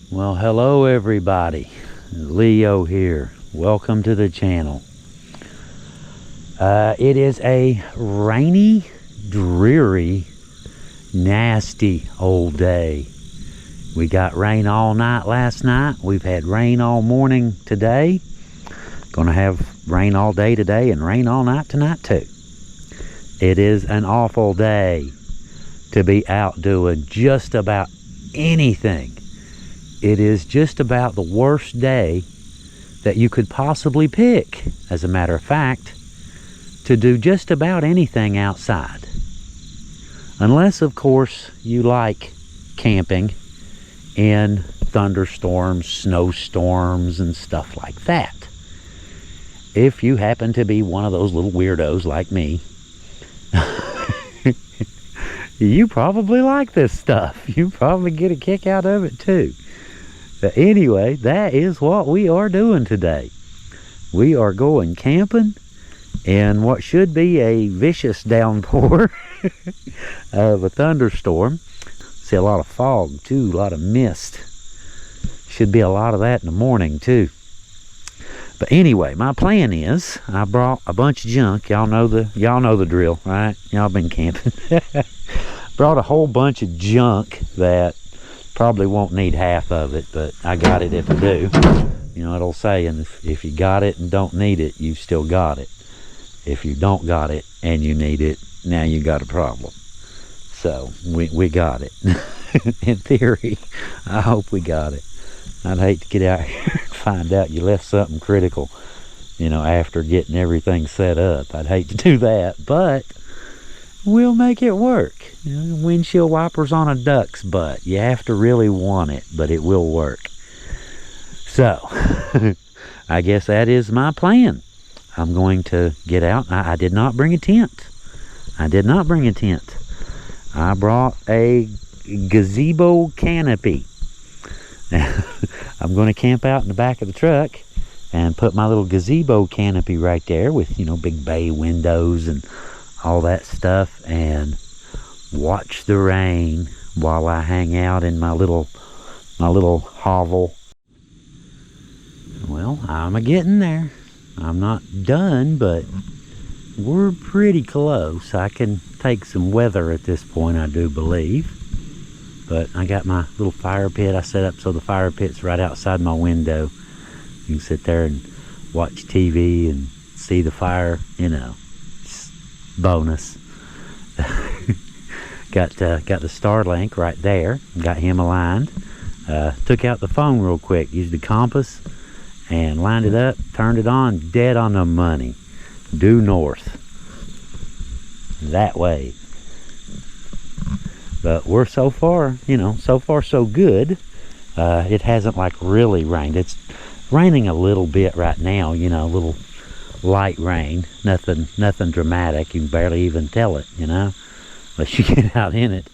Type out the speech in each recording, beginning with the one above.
Well, hello everybody. Leo here. Welcome to the channel. It is a rainy, dreary, nasty old day. We got rain all night last night. We've had rain all morning today. Gonna have rain all day today and rain all night tonight too. It is an awful day to be out doing just about anything. It is just about the worst day that you could possibly pick, as a matter of fact, to do just about anything outside. Unless, of course, you like camping in thunderstorms, snowstorms, and stuff like that. If you happen to be one of those little weirdos like me, you probably like this stuff. You probably get a kick out of it too. But anyway, that is what we are doing today. We are going camping in what should be a vicious downpour of a thunderstorm. See a lot of fog too, a lot of mist. Should be a lot of that in the morning too. But anyway, my plan is I brought a bunch of junk. Y'all know the drill, right? Y'all been camping. Brought a whole bunch of junk that probably won't need half of it, but I got it if I do. You know what I'll say, and if you got it and don't need it, you've still got it. If you don't got it and you need it, now you got a problem. So we got it. In theory, I hope we got it. I'd hate to get out here and find out you left something critical, you know, after getting everything set up. I'd hate to do that, but we'll make it work. You know, windshield wipers on a duck's butt. You have to really want it, but it will work. So, I guess that is my plan. I'm going to get out. I did not bring a tent. I brought a gazebo canopy. I'm going to camp out in the back of the truck and put my little gazebo canopy right there with, you know, big bay windows and all that stuff, and watch the rain while I hang out in my little hovel. Well, I'm getting there. I'm not done, but we're pretty close. I can take some weather at this point, I do believe. But I got my little fire pit I set up so the fire pit's right outside my window. You can sit there and watch TV and see the fire, you know. Bonus. got the Starlink right there. Got him aligned. Took out the phone real quick. Used the compass and lined it up. Turned it on. Dead on the money. Due north. That way. But we're so far, you know, so far so good. It hasn't like really rained. It's raining a little bit right now, you know, a little light rain. Nothing dramatic. You can barely even tell it, you know, unless you get out in it.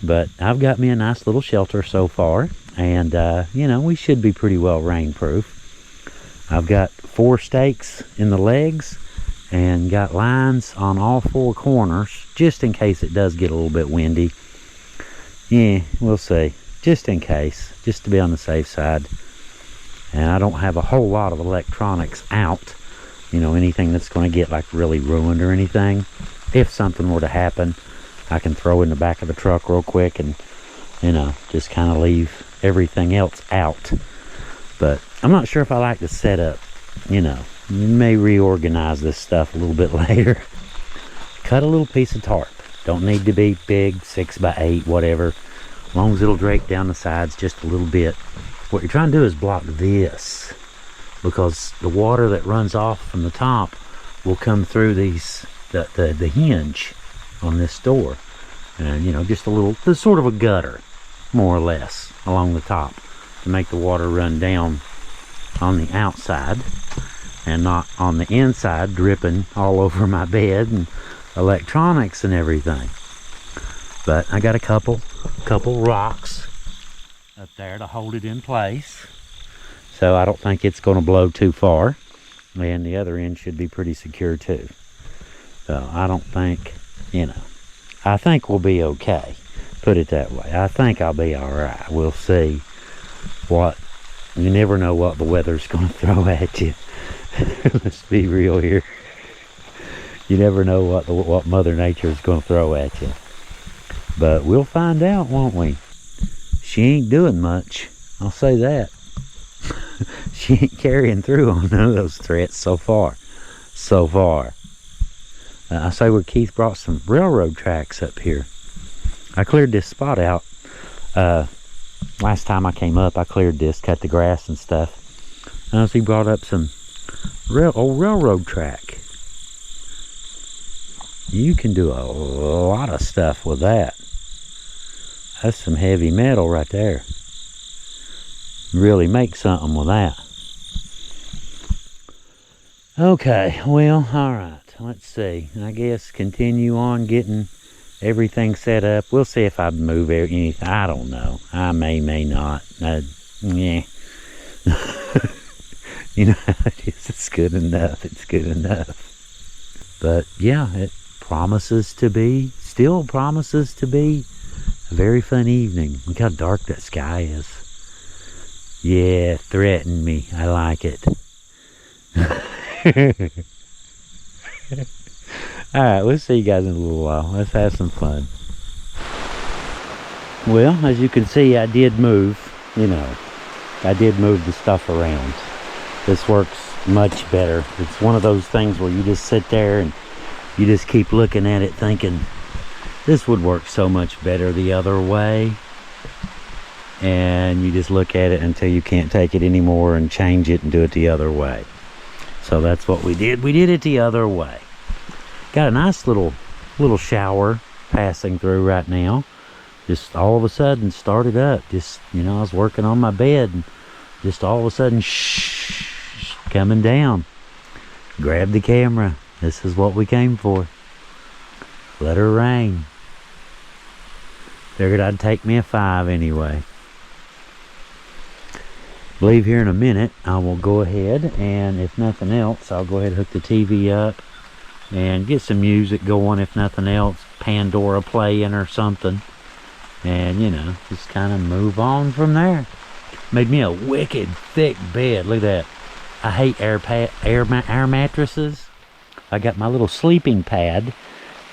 But I've got me a nice little shelter so far, and you know, we should be pretty well rainproof. I've got 4 stakes in the legs and got lines on all 4 corners just in case it does get a little bit windy. Yeah, we'll see. Just in case, just to be on the safe side. And I don't have a whole lot of electronics out, you know, anything that's going to get like really ruined or anything. If something were to happen, I can throw in the back of the truck real quick and, you know, just kind of leave everything else out. But I'm not sure if I like the setup, you know. You may reorganize this stuff a little bit later. Cut a little piece of tarp. Don't need to be big, 6x8, whatever. As long as it'll drape down the sides just a little bit. What you're trying to do is block this, because the water that runs off from the top will come through the hinge on this door, and you know, just a little, sort of a gutter, more or less, along the top to make the water run down on the outside and not on the inside, dripping all over my bed and electronics and everything. But I got a couple rocks up there to hold it in place, so I don't think it's going to blow too far, and the other end should be pretty secure too. So I don't think, you know, I think we'll be okay. Put it that way. I think I'll be alright. We'll see. You never know what the weather's going to throw at you. Let's be real here. You never know what Mother Nature is going to throw at you. But we'll find out, won't we? She ain't doing much. I'll say that. She ain't carrying through on none of those threats so far. So far. I say where Keith brought some railroad tracks up here. I cleared this spot out. Last time I came up, I cleared this, cut the grass and stuff. So he brought up some old railroad track. You can do a lot of stuff with that. That's some heavy metal right there. Really make something with that. Okay, well, alright. Let's see. I guess continue on getting everything set up. We'll see if I move anything. I don't know. I may not. Yeah. You know how it is. It's good enough. It's good enough. But yeah, it still promises to be a very fun evening. Look how dark that sky is. Yeah, threaten me. I like it. Alright, we'll see you guys in a little while. Let's have some fun. Well, as you can see, I did move, I did move the stuff around. This works much better. It's one of those things where you just sit there and you just keep looking at it thinking, this would work so much better the other way. And you just look at it until you can't take it anymore and change it and do it the other way. So that's what we did. We did it the other way. Got a nice little shower passing through right now. Just all of a sudden started up. Just, I was working on my bed and just all of a sudden, coming down. Grab the camera. This is what we came for. Let her rain. Figured I'd take me a 5 anyway. Believe here in a minute I will go ahead and, if nothing else, I'll go ahead and hook the TV up and get some music going, if nothing else, Pandora playing or something, and just kind of move on from there. Made me a wicked thick bed. Look at that. I hate air mattresses. I got my little sleeping pad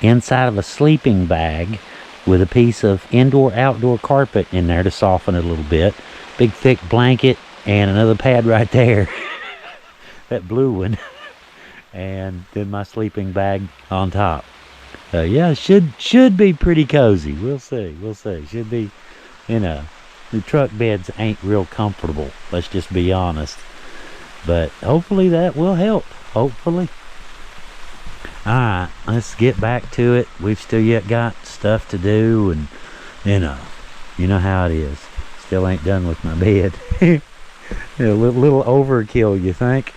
inside of a sleeping bag with a piece of indoor-outdoor carpet in there to soften it a little bit. Big thick blanket and another pad right there. That blue one. And then my sleeping bag on top. Yeah, should be pretty cozy. We'll see. Should be, the truck beds ain't real comfortable. Let's just be honest. But hopefully that will help. Hopefully. Alright, let's get back to it. We've still yet got stuff to do, and you know how it is. Still ain't done with my bed. A little overkill, you think?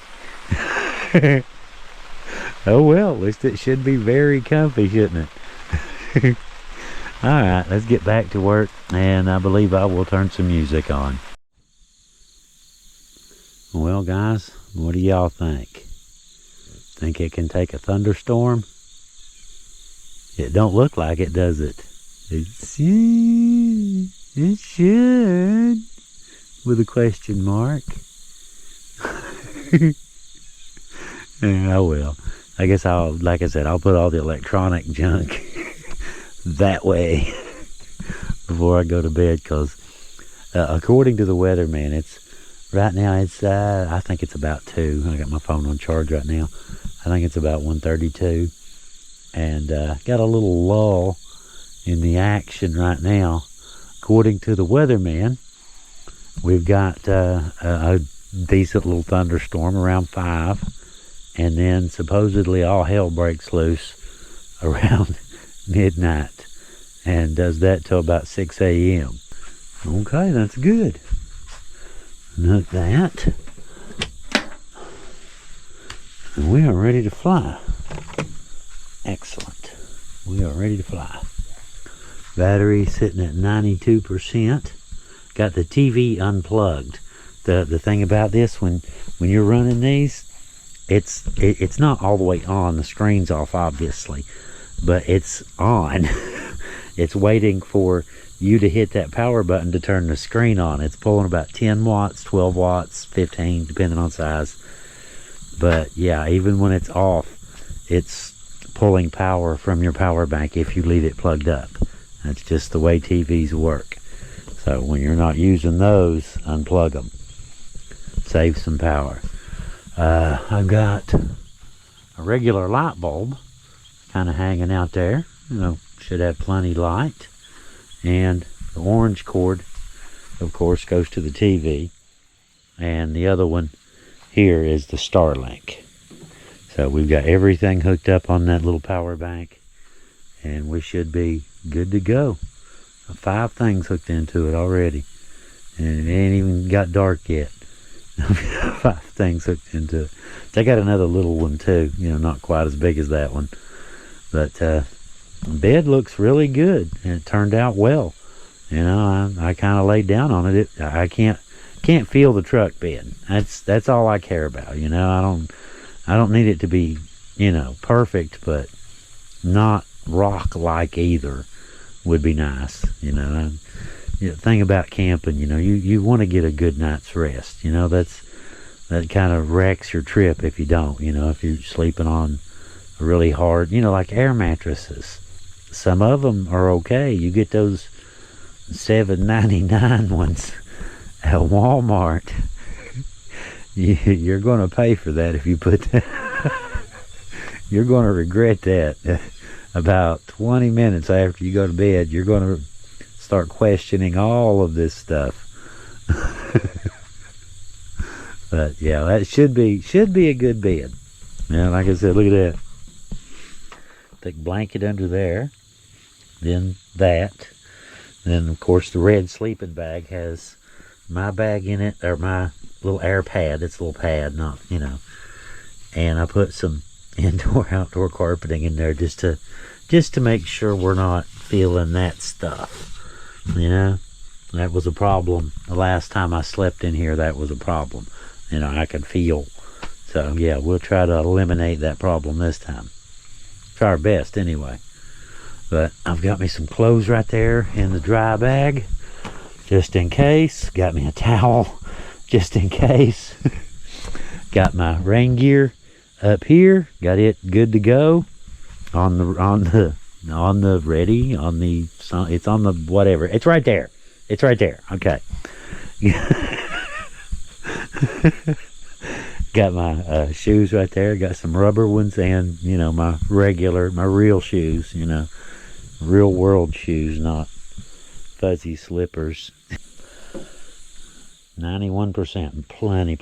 Oh well, at least it should be very comfy, shouldn't it? Alright, let's get back to work, and I believe I will turn some music on. Well guys, what do y'all think? Think it can take a thunderstorm? It don't look like it, does it? It should. With a question mark. Oh well. I guess like I said, I'll put all the electronic junk that way before I go to bed, because according to the weatherman, right now I think it's about 2. I got my phone on charge right now. I think it's about 1:32, and got a little lull in the action right now. According to the weatherman, we've got a decent little thunderstorm around 5, and then supposedly all hell breaks loose around midnight, and does that till about 6 a.m. Okay, that's good. Note that. And we are ready to fly. Excellent. We are ready to fly. Battery sitting at 92%. Got the TV unplugged. The thing about this, when you're running these, it's not all the way on. The screen's off, obviously, but it's on. It's waiting for you to hit that power button to turn the screen on. It's pulling about 10 watts, 12 watts, 15, depending on size. But yeah, even when it's off, it's pulling power from your power bank if you leave it plugged up. That's just the way TVs work. So when you're not using those, unplug them. Save some power. I've got a regular light bulb kind of hanging out there. Should have plenty light. And the orange cord, of course, goes to the TV. And the other one here is the Starlink. So we've got everything hooked up on that little power bank, and we should be good to go. 5 things hooked into it already, and it ain't even got dark yet. 5 things hooked into it. I got another little one too, not quite as big as that one, but the bed looks really good, and it turned out well. I kind of laid down on it. I can't feel the truck bed. That's all I care about. I don't need it to be, perfect, but not rock-like either would be nice. The thing about camping, you want to get a good night's rest. That kind of wrecks your trip if you don't. If you're sleeping on a really hard, like air mattresses. Some of them are okay. You get those $7.99 ones at Walmart. You're going to pay for that if you put that. You're going to regret that. About 20 minutes after you go to bed, you're going to start questioning all of this stuff. But yeah, that should be a good bed. Like I said, look at that. Thick blanket under there. Then that. Then of course the red sleeping bag has my bag in it, or my little air pad. It's a little pad, not, and I put some indoor-outdoor carpeting in there just to make sure we're not feeling that stuff. That was a problem. The last time I slept in here, that was a problem. I could feel. So yeah, we'll try to eliminate that problem this time. Try our best anyway. But I've got me some clothes right there in the dry bag, just in case. Got me a towel, just in case. Got my rain gear up here. Got it good to go. It's on the whatever. It's right there. It's right there. Okay. Got my shoes right there. Got some rubber ones, and my real shoes. Real world shoes, not fuzzy slippers. 91%, plenty.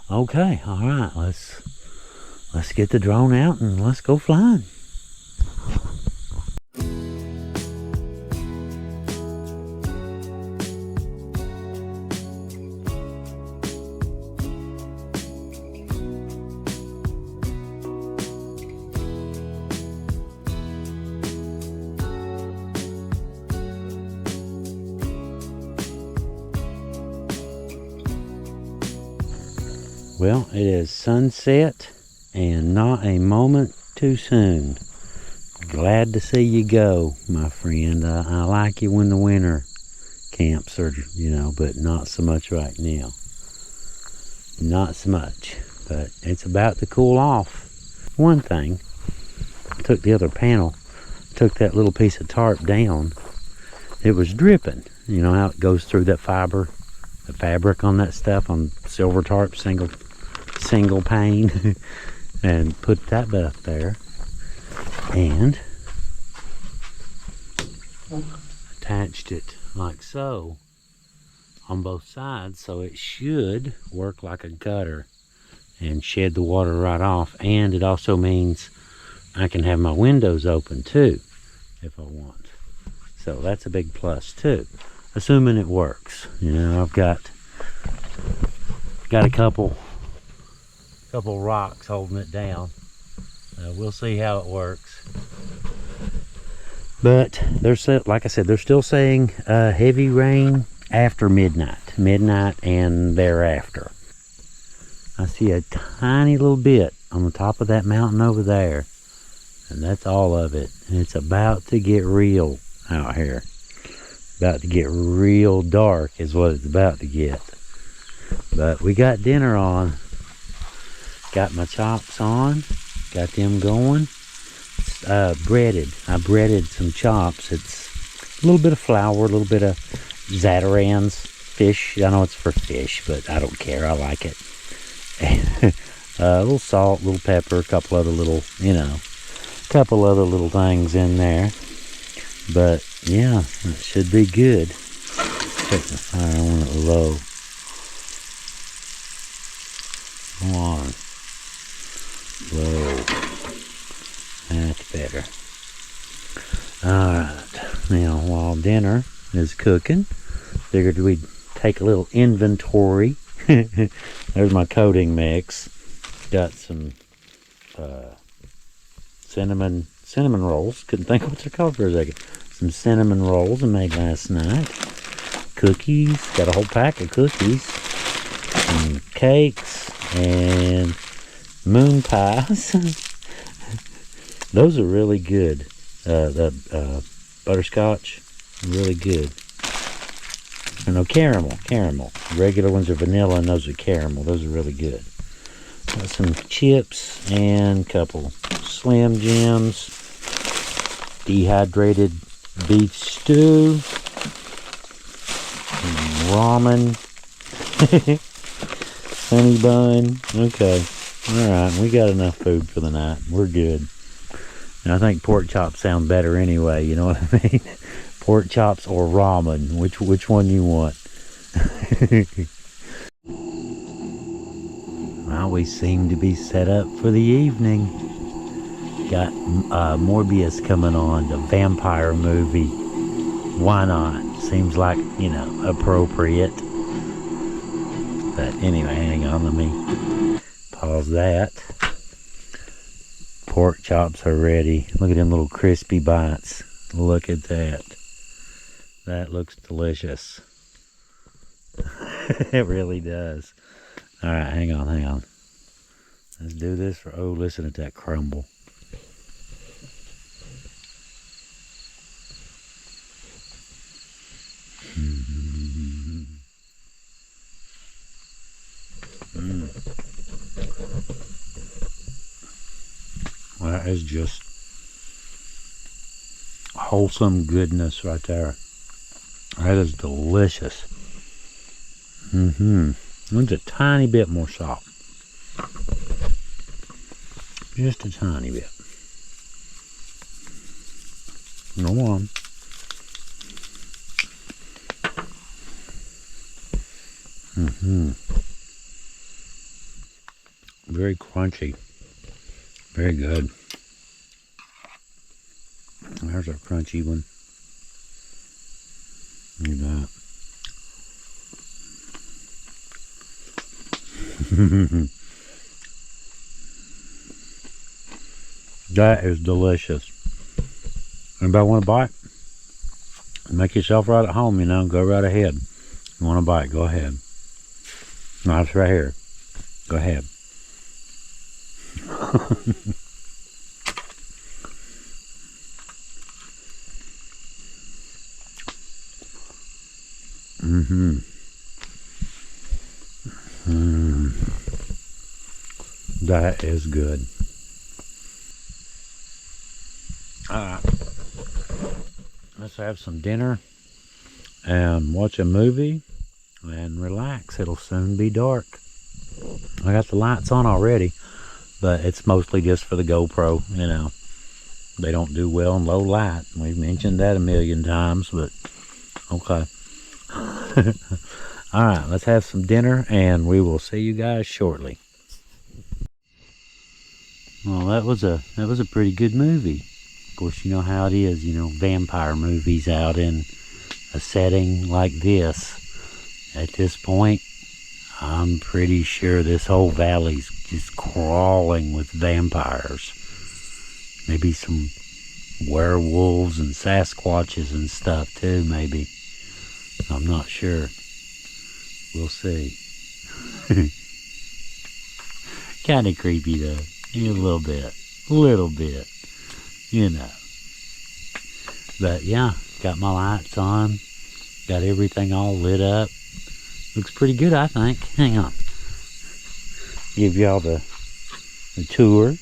Okay, all right. Let's get the drone out and let's go flying. Well, it is sunset and not a moment too soon. Glad to see you go, my friend. I like you when the winter camps are, but not so much right now. Not so much, but it's about to cool off. One thing, I took the other panel, took that little piece of tarp down. It was dripping. How it goes through that fiber, the fabric on that stuff, on silver tarp, single pane. And put that up there and attached it like so on both sides, so it should work like a gutter and shed the water right off. And it also means I can have my windows open too if I want. So that's a big plus too, assuming it works. I've got a couple rocks holding it down. We'll see how it works. But like I said, they're still saying heavy rain after midnight and thereafter. I see a tiny little bit on the top of that mountain over there, and that's all of it. And it's about to get real out here. About to get real dark is what it's about to get. But we got dinner on. Got my chops on. Got them going. Breaded. I breaded some chops. It's a little bit of flour, a little bit of Zatarain's fish. I know it's for fish, but I don't care. I like it. A little salt, a little pepper, a couple other little, couple other little things in there. But yeah, it should be good. Check the fire on it low. Come on. Low. That's better. Alright. Now, while dinner is cooking, figured we'd take a little inventory. There's my coating mix. Got some cinnamon rolls. Couldn't think of what they're called for a second. Some cinnamon rolls I made last night. Cookies. Got a whole pack of cookies. Some cakes and moon pies. Those are really good. The butterscotch, really good. No, caramel. Regular ones are vanilla and those are caramel. Those are really good. Got some chips and a couple Slim Jims. Dehydrated beef stew. Ramen. Honey bun. Okay. Alright, we got enough food for the night. We're good. And I think pork chops sound better anyway, you know what I mean? Pork chops or ramen. Which one you want? Well, we seem to be set up for the evening. Got Morbius coming on, the vampire movie. Why not? Seems like, appropriate. But anyway, hang on, let me pause that. Pork chops are ready. Look at them little crispy bites. Look at that. That looks delicious. It really does. Alright, hang on. Let's do this for, listen to that crumble. That is just wholesome goodness right there. That is delicious. Needs a tiny bit more salt. Just a tiny bit. Go on. Very crunchy. Very good. There's our crunchy one. Look at that. That is delicious. Anybody want a bite? Make yourself right at home, go right ahead. You want a bite, go ahead. No, it's right here. Go ahead. That is good. Alright. Let's have some dinner and watch a movie and relax. It'll soon be dark. I got the lights on already, but it's mostly just for the GoPro, They don't do well in low light. We've mentioned that a million times, but okay. Alright, let's have some dinner and we will see you guys shortly. Well, that was a pretty good movie. Of course, you know how it is, vampire movies out in a setting like this. At this point, I'm pretty sure this whole valley's just crawling with vampires. Maybe some werewolves and Sasquatches and stuff too, maybe. I'm not sure. We'll see. Kind of creepy though. A little bit. But yeah, Got my lights on. Got everything all lit up. Looks pretty good, I think. Hang on. Give y'all the tour.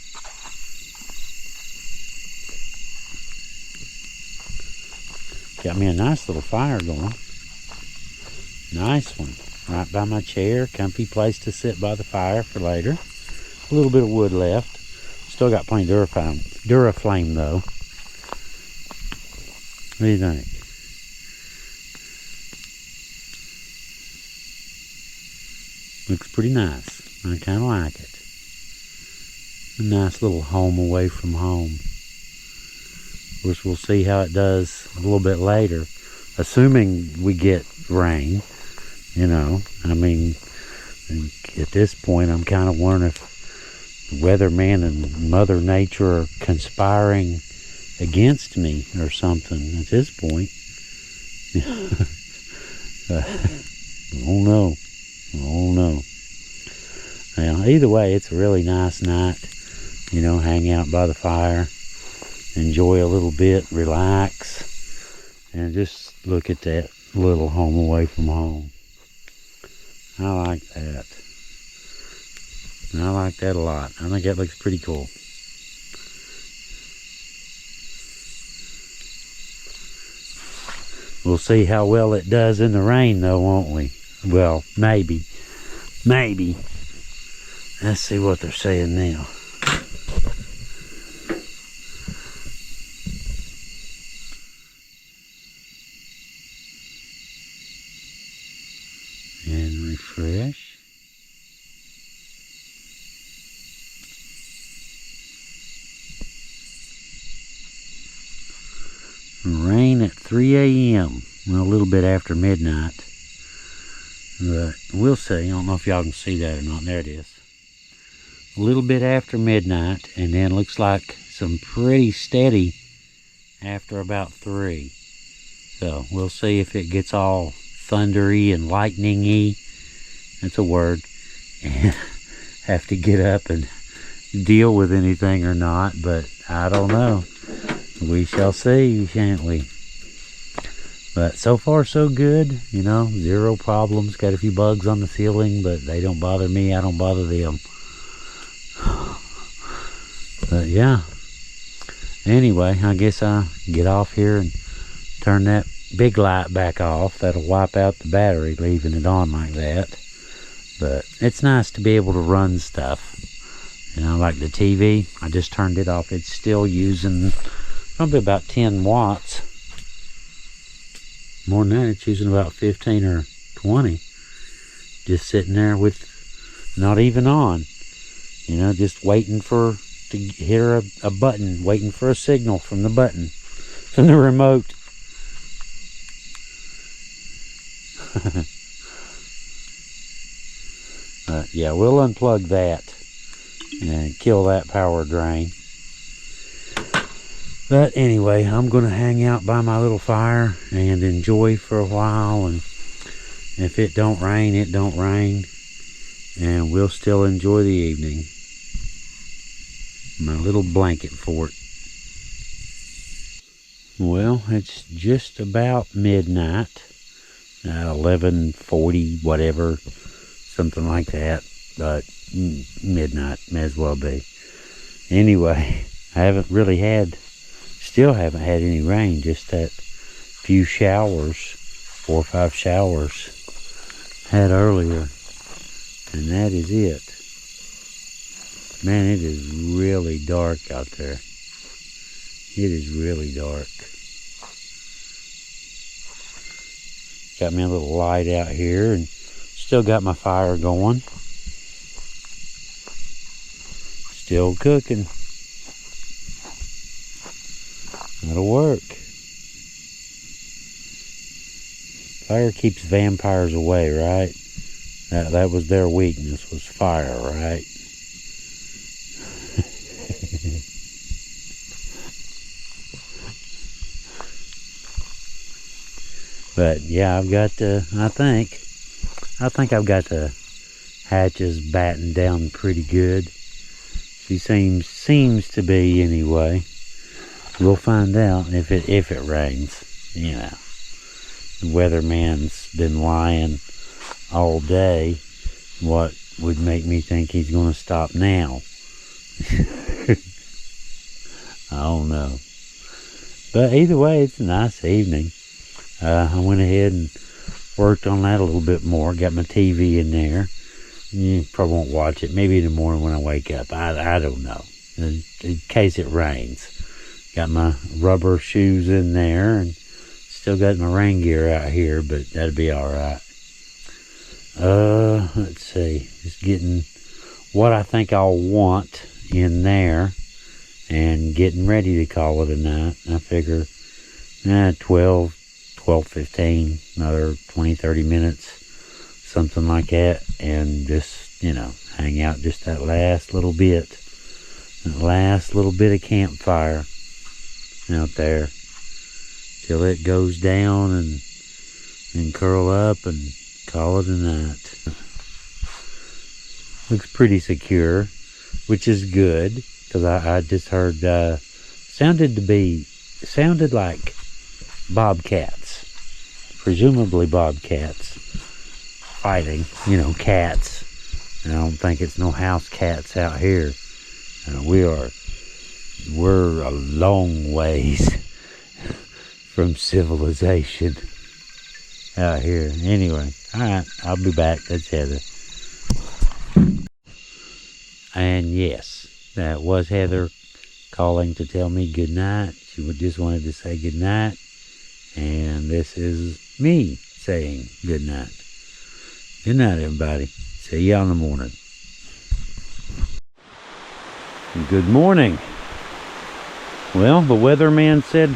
Got me a nice little fire going. Nice one. Right by my chair. Comfy place to sit by the fire for later. A little bit of wood left. Still got plenty of Duraflame though. What do you think? Looks pretty nice. I kind of like it. A nice little home away from home. Of course, we'll see how it does a little bit later. Assuming we get rain, you know. I mean, at this point, I'm kind of wondering if the weatherman and Mother Nature are conspiring against me or something at this point. I don't know. Well, either way, it's a really nice night. You know, hang out by the fire, enjoy a little bit, relax, and just look at that little home away from home. I like that. I like that a lot. I think that looks pretty cool. We'll see how well it does in the rain though, won't we? Well, maybe. Let's see what they're saying now. And refresh. Rain at 3 a.m. Well, a little bit after midnight. But we'll see. I don't know if y'all can see that or not. There it is. A little bit after midnight, and then looks like some pretty steady after about 3. So we'll see if it gets all thundery and lightning-y. That's a word. And have to get up and deal with anything or not, but I don't know. We shall see, shan't we? But so far so good, you know, 0 problems. Got a few bugs on the ceiling, but they don't bother me. I don't bother them. But yeah. Anyway, I guess I'll get off here and turn that big light back off. That'll wipe out the battery, leaving it on like that. But it's nice to be able to run stuff. You know, like the TV, I just turned it off. It's still using probably about 10 watts. More than that, it's using about 15 or 20. Just sitting there with not even on. You know, just waiting to hear a button, waiting for a signal from the button, from the remote. Yeah, we'll unplug that and kill that power drain. But anyway, I'm going to hang out by my little fire and enjoy for a while. And if it don't rain, it don't rain. And we'll still enjoy the evening. My little blanket fort. Well, it's just about midnight. 11:40, whatever. Something like that. But midnight may as well be. Anyway, I haven't really still haven't had any rain, just that few showers, 4 or 5 showers had earlier, and that is it. Man, it is really dark out there. It is really dark. Got me a little light out here, and still got my fire going. Still cooking. That'll work. Fire keeps vampires away, right? That was their weakness, was fire, right? But yeah, I've got I think I've got the hatches battened down pretty good. She seems to be anyway. We'll find out if it rains. you know, the weatherman's been lying all day. What would make me think he's going to stop now? I don't know. But either way, it's a nice evening. I went ahead and worked on that a little bit more. Got my TV in there. You probably won't watch it. Maybe in the morning when I wake up. I don't know. In case it rains. Got my rubber shoes in there, and still got my rain gear out here, but that'll be alright. Let's see. Just getting what I think I'll want in there and getting ready to call it a night. I figure 12-15, another 20-30 minutes, something like that, and just, you know, hang out just that last little bit of campfire out there till it goes down, and curl up and call it a night. Looks pretty secure, which is good, because I just heard sounded like bobcats, presumably bobcats fighting, you know, cats. And I don't think it's no house cats out here. We're a long ways from civilization out here. Anyway, alright, I'll be back. That's Heather. And yes, that was Heather calling to tell me good night. She just wanted to say good night. And this is me saying good night. Good night, everybody. See you in the morning. Good morning. Well, the weatherman said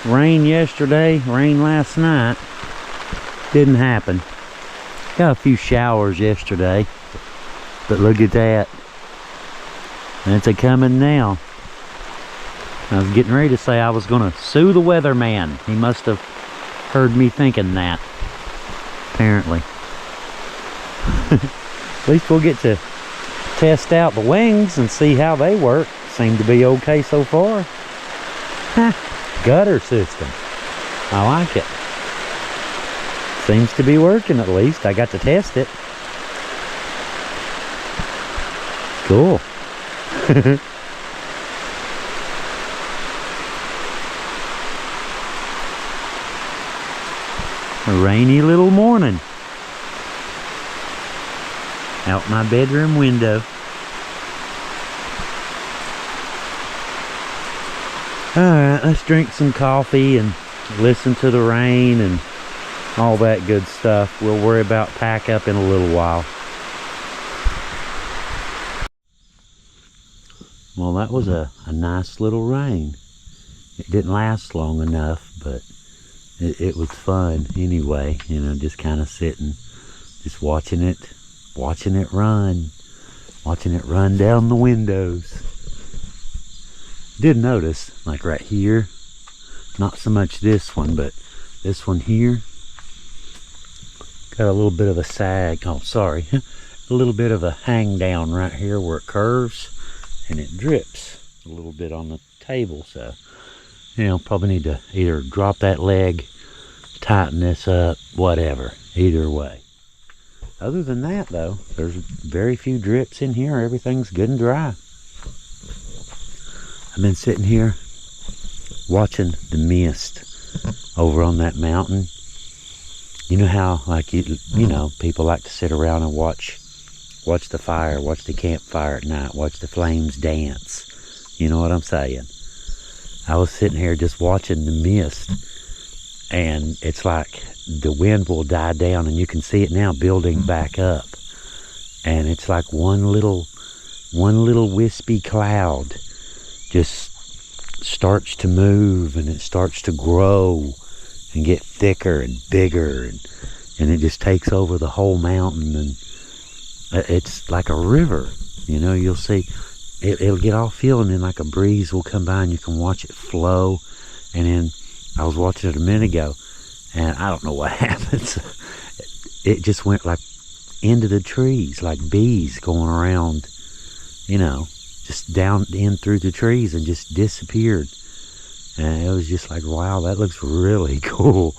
rain yesterday, rain last night. Didn't happen. Got a few showers yesterday, but look at that. It's a coming now. I was getting ready to say I was going to sue the weatherman. He must have heard me thinking that, apparently. At least we'll get to test out the wings and see how they work. Seem to be okay so far. Gutter system. I like it. Seems to be working at least. I got to test it. Cool. A rainy little morning. Out my bedroom window. Alright, let's drink some coffee and listen to the rain and all that good stuff. We'll worry about pack up in a little while. Well, that was a nice little rain. It didn't last long enough, but it was fun anyway. You know, just kind of sitting, just watching it run down the windows. Did notice, like right here, not so much this one, but this one here, got a little bit of a sag, a little bit of a hang down right here where it curves, and it drips a little bit on the table. So, you know, probably need to either drop that leg, tighten this up, whatever, either way. Other than that, though, there's very few drips in here. Everything's good and dry. I've been sitting here watching the mist over on that mountain. You know how, like, you know, people like to sit around and watch the fire, watch the campfire at night, watch the flames dance. You know what I'm saying? I was sitting here just watching the mist, and it's like the wind will die down, and you can see it now building back up. And it's like one little wispy cloud just starts to move, and it starts to grow and get thicker and bigger, and it just takes over the whole mountain, and it's like a river. You know, you'll see it'll get all filled, and then like a breeze will come by and you can watch it flow. And then I was watching it a minute ago, and I don't know what happens. It just went like into the trees, like bees going around, you know, just down in through the trees, and just disappeared. And it was just like, wow, that looks really cool.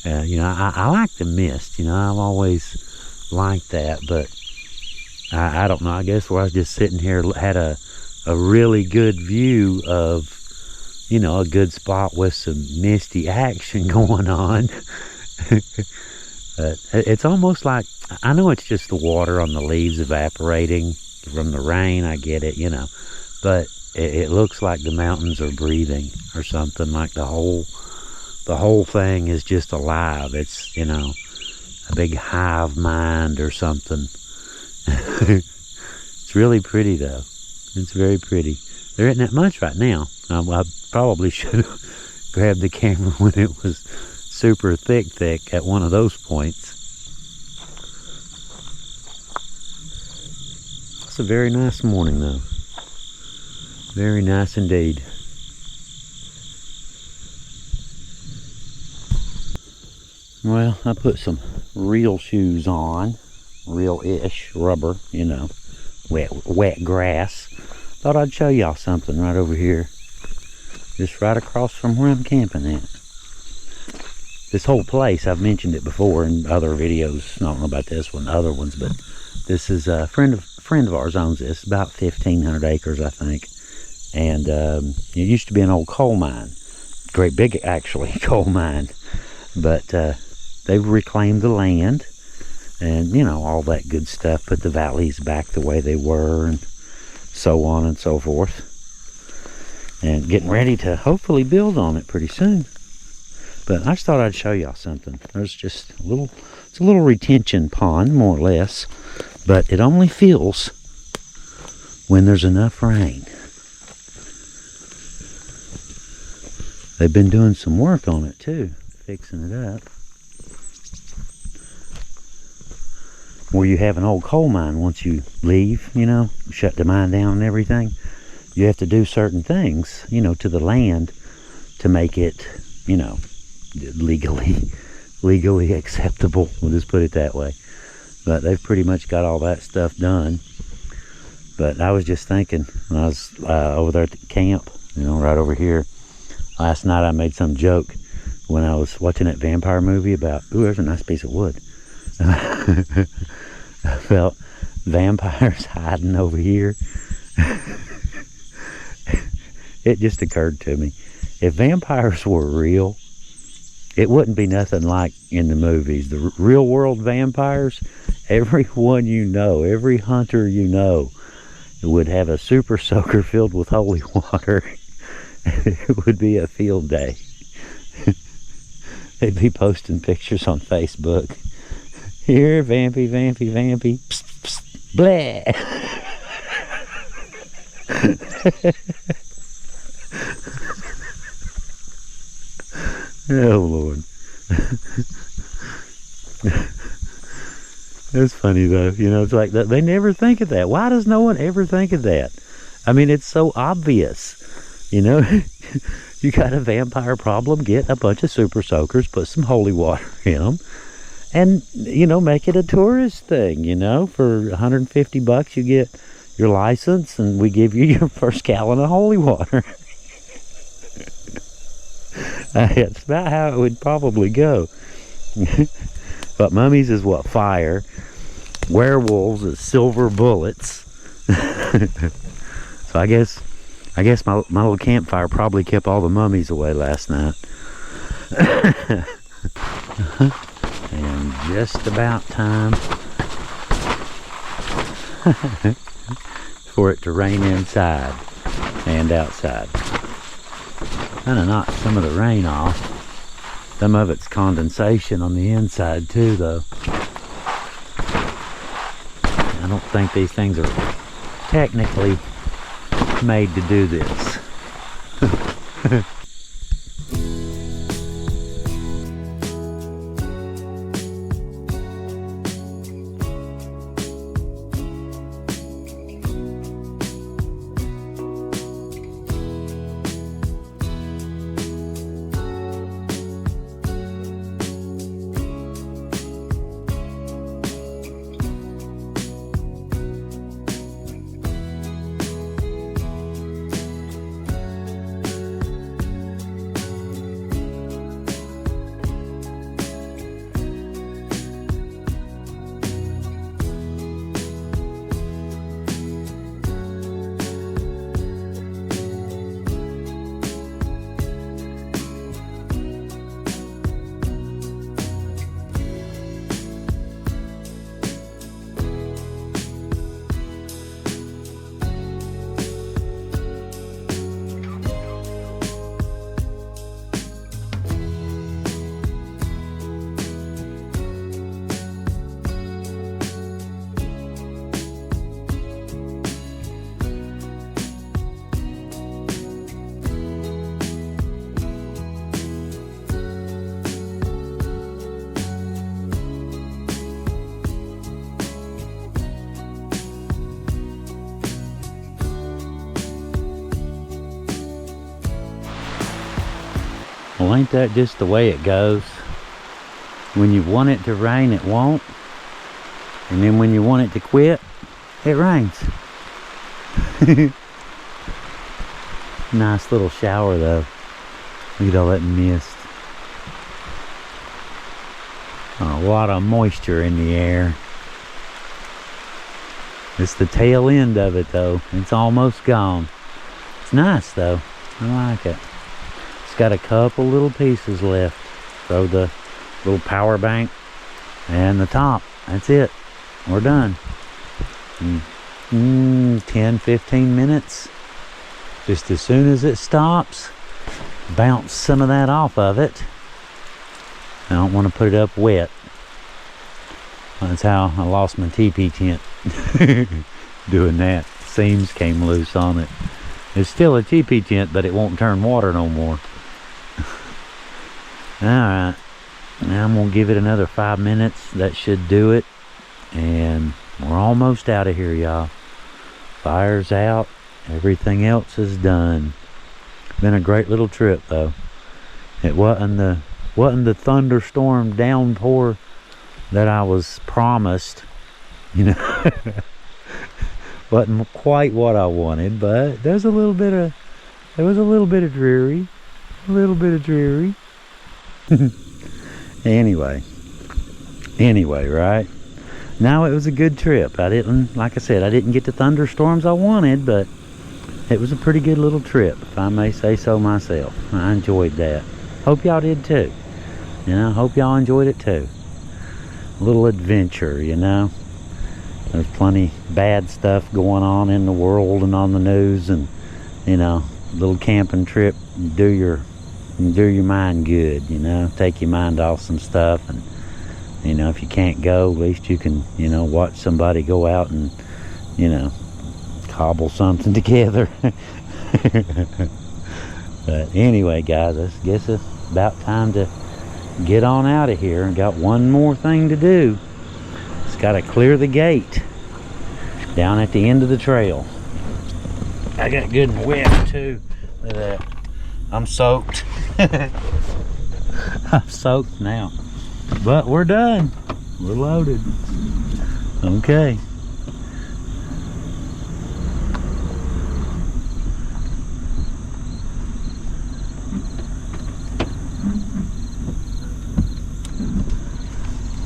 You know, I like the mist. You know, I've always liked that, but I don't know. I guess where I was just sitting here, had a really good view of, you know, a good spot with some misty action going on. But it's almost like, I know it's just the water on the leaves evaporating from the rain. I get it, you know, but it looks like the mountains are breathing or something. Like the whole thing is just alive. It's, you know, a big hive mind or something. It's really pretty though. It's very pretty. There isn't that much right now. I probably should have grabbed the camera when it was super thick at one of those points. It's a very nice morning though. Very nice indeed. Well, I put some real shoes on, real-ish rubber, you know, wet grass. Thought I'd show y'all something right over here, just right across from where I'm camping at. This whole place, I've mentioned it before in other videos. I don't know about this one, other ones, but this is a friend of ours owns this. About 1,500 acres, I think. And it used to be an old coal mine, great big actually coal mine, but they've reclaimed the land and, you know, all that good stuff, put the valleys back the way they were and so on and so forth, and getting ready to hopefully build on it pretty soon. But I just thought I'd show y'all something. There's just it's a little retention pond, more or less, but it only fills when there's enough rain. They've been doing some work on it too, fixing it up. Where you have an old coal mine, once you leave, you know, shut the mine down and everything, you have to do certain things, you know, to the land to make it, you know, legally acceptable. We'll just put it that way. But they've pretty much got all that stuff done. But I was just thinking, when I was over there at the camp, you know, right over here, last night I made some joke when I was watching that vampire movie about, ooh, there's a nice piece of wood. I felt vampires hiding over here. It just occurred to me, if vampires were real, it wouldn't be nothing like in the movies. The real world vampires, everyone you know, every hunter you know, would have a super soaker filled with holy water. It would be a field day. They'd be posting pictures on Facebook. Here, vampy, vampy, vampy. Psst, psst, blah. Oh, Lord. It's funny, though. You know, it's like that. They never think of that. Why does no one ever think of that? I mean, it's so obvious. You know, you got a vampire problem, get a bunch of super soakers, put some holy water in them, and, you know, make it a tourist thing, you know. For $150 you get your license, and we give you your first gallon of holy water. That's about how it would probably go. But mummies is what? Fire. Werewolves is silver bullets. So I guess my little campfire probably kept all the mummies away last night. And just about time for it to rain inside and outside. Kind of knocked some of the rain off. Some of it's condensation on the inside too, though. I don't think these things are technically made to do this. Well, ain't that just the way it goes? When you want it to rain, it won't. And then when you want it to quit, it rains. Nice little shower though. Look at all that mist. A lot of moisture in the air. It's the tail end of it though. It's almost gone. It's nice though. I like it. It's got a couple little pieces left. Throw the little power bank and the top. That's it. We're done. 10-15 minutes. Just as soon as it stops, bounce some of that off of it. I don't want to put it up wet. That's how I lost my teepee tent. Doing that. Seams came loose on it. It's still a teepee tent, but it won't turn water no more. Alright. Now I'm going to give it another 5 minutes. That should do it. And we're almost out of here, y'all. Fire's out. Everything else is done. Been a great little trip though. It wasn't the thunderstorm downpour that I was promised. You know. Wasn't quite what I wanted, but there was a little bit of dreary. A little bit of dreary. Anyway, right? Now it was a good trip. Like I said, I didn't get the thunderstorms I wanted, but it was a pretty good little trip, if I may say so myself. I enjoyed that. Hope y'all did too. You know, hope y'all enjoyed it too. A little adventure, you know. There's plenty bad stuff going on in the world and on the news, and you know, a little camping trip, do your mind good, you know, take your mind off some stuff. And you know, if you can't go, at least you can, you know, watch somebody go out and, you know, cobble something together. But anyway, guys, I guess it's about time to get on out of here. I got one more thing to do. It's got to clear the gate down at the end of the trail. I got good and wet too. Look at that. I'm soaked. I'm soaked now. But we're done. We're loaded. Okay.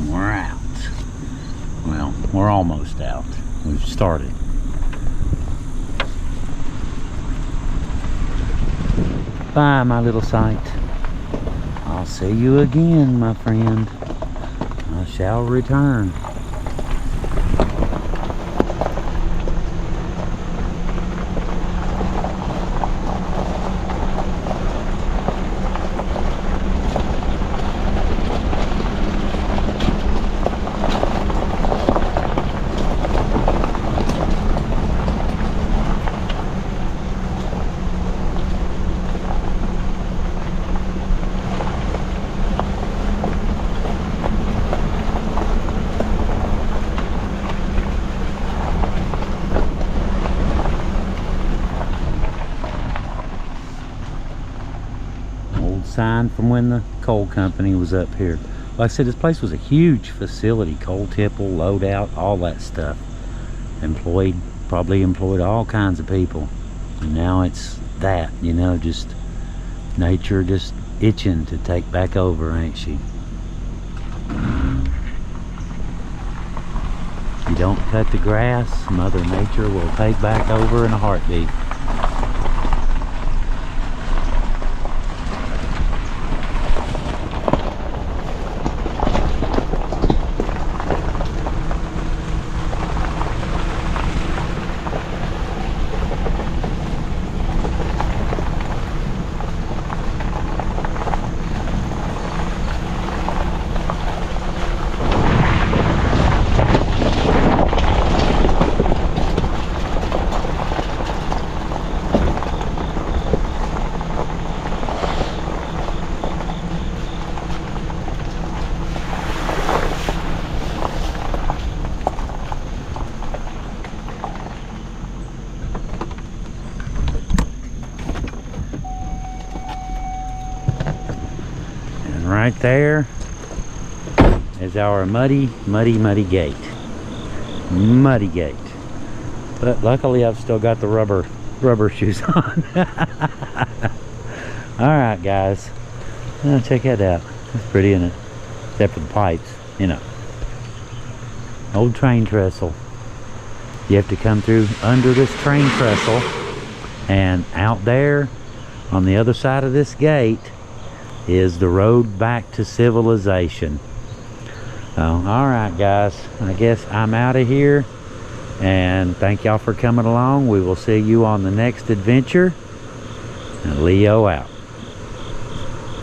We're out. Well, we're almost out. We've started. Bye, my little sight. I'll see you again, my friend. I shall return. Sign from when the coal company was up here. Like I said, this place was a huge facility. Coal tipple, loadout, all that stuff. Probably employed all kinds of people. And now it's that, you know, just nature just itching to take back over, ain't she? You don't cut the grass, Mother Nature will take back over in a heartbeat. right there is our muddy gate. Muddy gate. But luckily I've still got the rubber shoes on. Alright guys, check that out. It's pretty, isn't it? Except for the pipes, you know. Old train trestle. You have to come through under this train trestle, and out there on the other side of this gate is the road back to civilization. Alright guys, I guess I'm out of here, and thank y'all for coming along. We will see you on the next adventure, and Leo out.